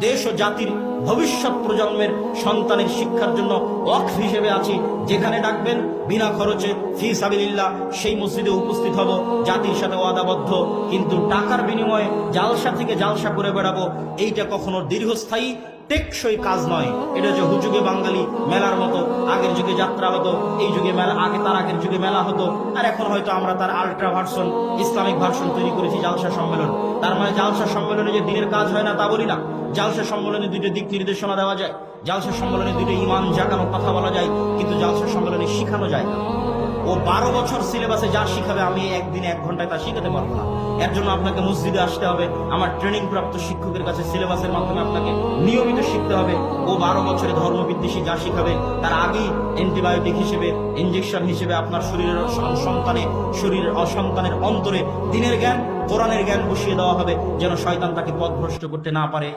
দেশ ও জাতির ভবিষ্যৎ প্রজন্মের সন্তানের শিক্ষার জন্য ওয়াকফ হিসেবে আছি। যেখানে ডাকবেন বিনা খরচে ফি সাবিলিল্লাহ সেই মসজিদে উপস্থিত হব, জাতির সাথে ওয়াদাবদ্ধ। কিন্তু টাকার বিনিময়ে জালসা থেকে জালসা করে বেড়াবো, এইটা কখনো দীর্ঘস্থায়ী টেকসই কাজ নয়। এটা হচ্ছে হুজুগে বাঙালি মেলার মতো। আগের যুগে যাত্রা হতো, এই যুগে মেলা, তার আগের যুগে মেলা হতো, আর এখন হয়তো আমরা তার আল্ট্রা ভার্সন, ইসলামিক ভার্সন তৈরি করেছি, জালসা সম্মেলন। তার মানে জালসা সম্মেলনে যে দিনের কাজ হয় না তা বলি না। জালসা সম্মেলনে দুটো দিক নির্দেশনা দেওয়া যায়, জালসা সম্মেলনে দুটো ইমান জাগানোর কথা বলা যায়, কিন্তু জালসা সম্মেলনে শিখানো যায় না। ও 12 বছর সিলেবাসে যা শিখাবে আমি একদিনে 1 ঘন্টায় তা শিখাতে পারবো না। এর জন্য আপনাকে মসজিদে আসতে হবে, আমার ট্রেনিং প্রাপ্ত শিক্ষকের কাছে সিলেবাসের মাধ্যমে আপনাকে নিয়মিত শিখতে হবে। ও 12 বছরে ধর্মবিদ্বেষী যা শিখাবে তার আগেই অ্যান্টিবায়োটিক হিসেবে, ইঞ্জেকশন হিসেবে আপনার শরীরের সন্তানের অন্তরে দিনের জ্ঞান, কোরআনের জ্ঞান বসিয়ে দেওয়া হবে, যেন শয়তান তাকে পথভ্রষ্ট করতে না পারে।